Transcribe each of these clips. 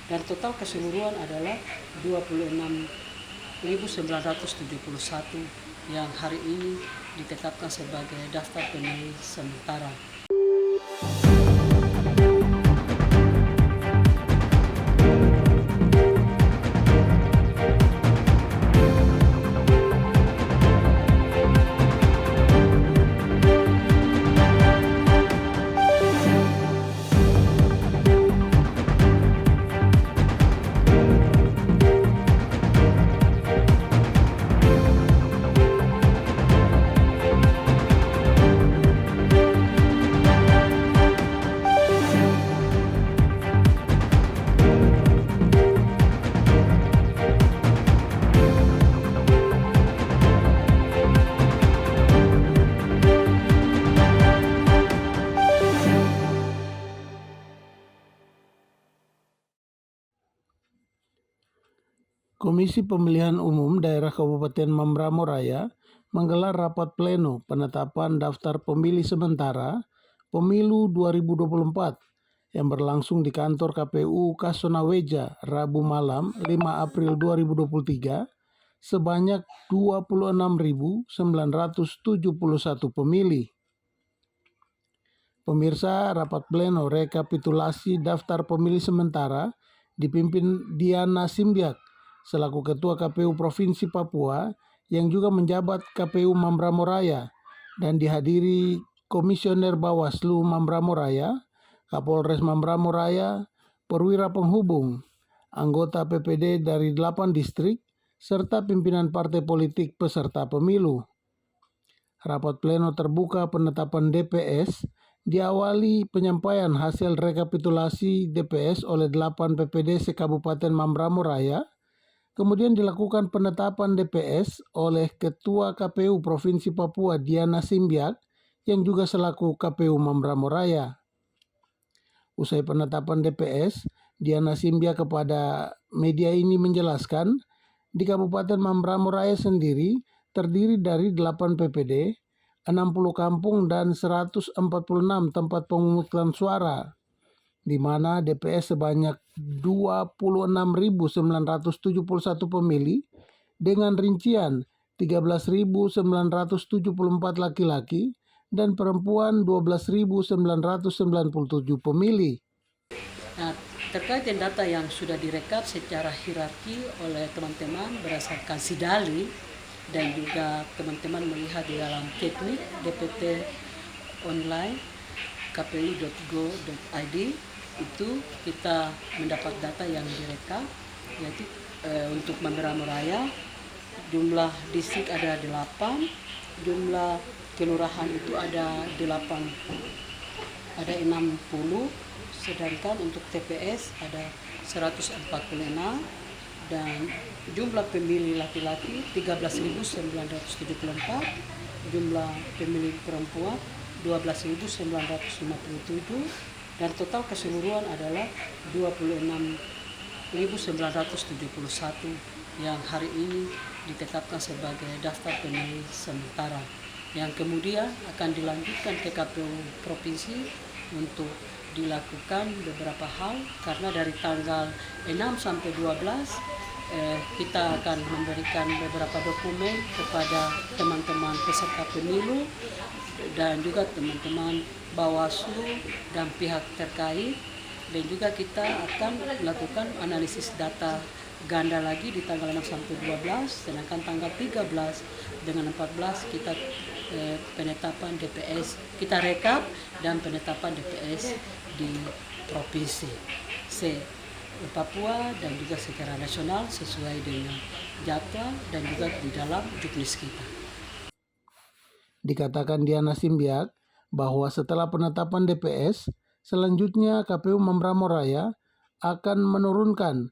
dan total keseluruhan adalah 26.971 yang hari ini ditetapkan sebagai daftar pemilih sementara. Komisi Pemilihan Umum Daerah Kabupaten Mambramo Raya menggelar rapat pleno penetapan daftar pemilih sementara Pemilu 2024 yang berlangsung di kantor KPU Kasonaweja Rabu malam 5 April 2023 sebanyak 26.971 pemilih. Pemirsa, rapat pleno rekapitulasi daftar pemilih sementara dipimpin Diana Simbiak selaku Ketua KPU Provinsi Papua yang juga menjabat KPU Mambramo Raya dan dihadiri Komisioner Bawaslu Mambramo Raya, Kapolres Mambramo Raya, perwira penghubung, anggota PPD dari 8 distrik, serta pimpinan partai politik peserta pemilu. Rapat pleno terbuka penetapan DPS diawali penyampaian hasil rekapitulasi DPS oleh 8 PPD se-Kabupaten Mambramo Raya. Kemudian dilakukan penetapan DPS oleh Ketua KPU Provinsi Papua Diana Simbiak yang juga selaku KPU Mambramo Raya. Usai penetapan DPS, Diana Simbiak kepada media ini menjelaskan di Kabupaten Mambramo Raya sendiri terdiri dari 8 PPD, 60 kampung dan 146 tempat pemungutan suara, di mana DPS sebanyak 26.971 pemilih dengan rincian 13.974 laki-laki dan perempuan 12.997 pemilih. Nah, terkait dengan data yang sudah direkap secara hierarki oleh teman-teman berdasarkan SIDALI dan juga teman-teman melihat di dalam teknik DPT online kpu.go.id, itu kita mendapat data yang direkap, yaitu untuk Mambramo Raya jumlah distrik ada 8, jumlah kelurahan itu ada 60, sedangkan untuk TPS ada 146 dan jumlah pemilih laki-laki 13.974, jumlah pemilih perempuan 12.957 dan total keseluruhan adalah 26.971 yang hari ini ditetapkan sebagai daftar pemilih sementara, yang kemudian akan dilanjutkan ke KPU Provinsi untuk dilakukan beberapa hal, karena dari tanggal 6 sampai 12 kita akan memberikan beberapa dokumen kepada teman-teman peserta pemilu dan juga teman-teman Bawaslu dan pihak terkait, dan juga kita akan melakukan analisis data ganda lagi di tanggal 6 sampai 12, sedangkan tanggal 13 dengan 14 kita penetapan DPS, kita rekap dan penetapan DPS di provinsi Papua dan juga secara nasional sesuai dengan jadwal dan juga di dalam juknis kita. Dikatakan Diana Simbiak bahwa setelah penetapan DPS, selanjutnya KPU Mambramo Raya akan menurunkan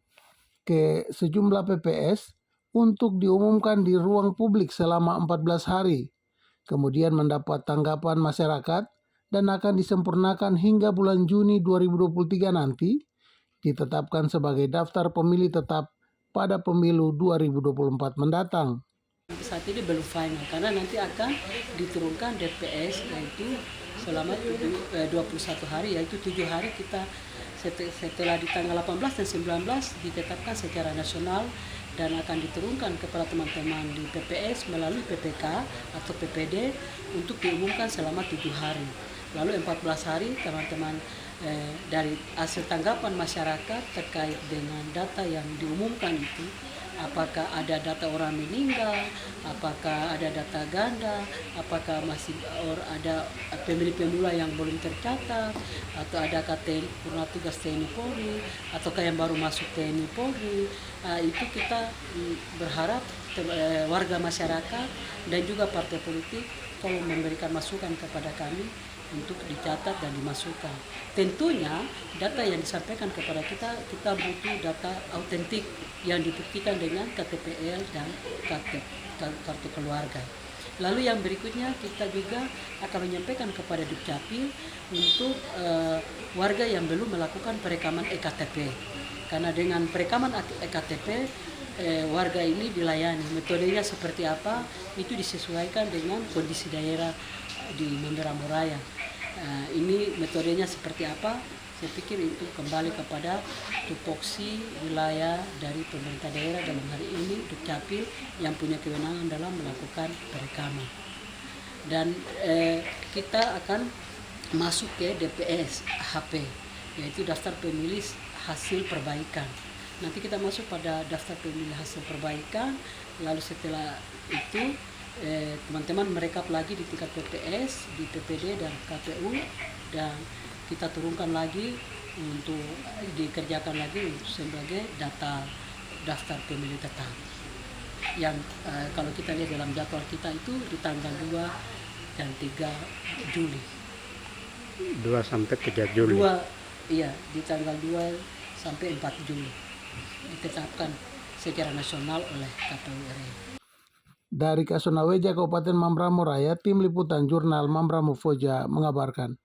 ke sejumlah PPS untuk diumumkan di ruang publik selama 14 hari, kemudian mendapat tanggapan masyarakat dan akan disempurnakan hingga bulan Juni 2023 nanti, ditetapkan sebagai daftar pemilih tetap pada pemilu 2024 mendatang. Saat ini belum final karena nanti akan diturunkan DPS yaitu selama 21 hari, yaitu 7 hari kita setelah di tanggal 18 dan 19 ditetapkan secara nasional dan akan diturunkan kepada teman-teman di PPS melalui PPK atau PPD untuk diumumkan selama 7 hari. Lalu 14 hari teman-teman dari hasil tanggapan masyarakat terkait dengan data yang diumumkan itu, apakah ada data orang meninggal, apakah ada data ganda, apakah masih ada pemilih pemula yang belum tercatat, atau ada KTN purna tugas TNI Polri, ataukah yang baru masuk TNI Polri. Itu kita berharap warga masyarakat dan juga partai politik tolong memberikan masukan kepada kami untuk dicatat dan dimasukkan. Tentunya data yang disampaikan kepada kita butuh data autentik yang dibuktikan dengan KTPL dan kartu keluarga. Lalu yang berikutnya kita juga akan menyampaikan kepada Dukcapil untuk warga yang belum melakukan perekaman EKTP. Karena dengan perekaman EKTP warga ini dilayani. Metodenya seperti apa itu disesuaikan dengan kondisi daerah di Mamberamo Raya. Ini metodenya seperti apa? Saya pikir itu kembali kepada tupoksi wilayah dari pemerintah daerah, dalam hari ini Dukcapil yang punya kewenangan dalam melakukan perekaman. Dan kita akan masuk ke DPS HP, yaitu daftar pemilih hasil perbaikan. Nanti kita masuk pada daftar pemilih hasil perbaikan, lalu setelah itu teman-teman merekap lagi di tingkat PPS, di PPD dan KPU, dan kita turunkan lagi untuk dikerjakan lagi sebagai data daftar pemilih tetap. Yang kalau kita lihat dalam jadwal kita itu di tanggal 2 dan 3 Juli. 2 sampai 3 Juli. 2, iya, di tanggal 2 sampai 4 Juli ditetapkan secara nasional oleh KPU RI. Dari Kasonaweja, Kabupaten Mamberamo Raya, Tim Liputan Jurnal Mamberamo Foja mengabarkan.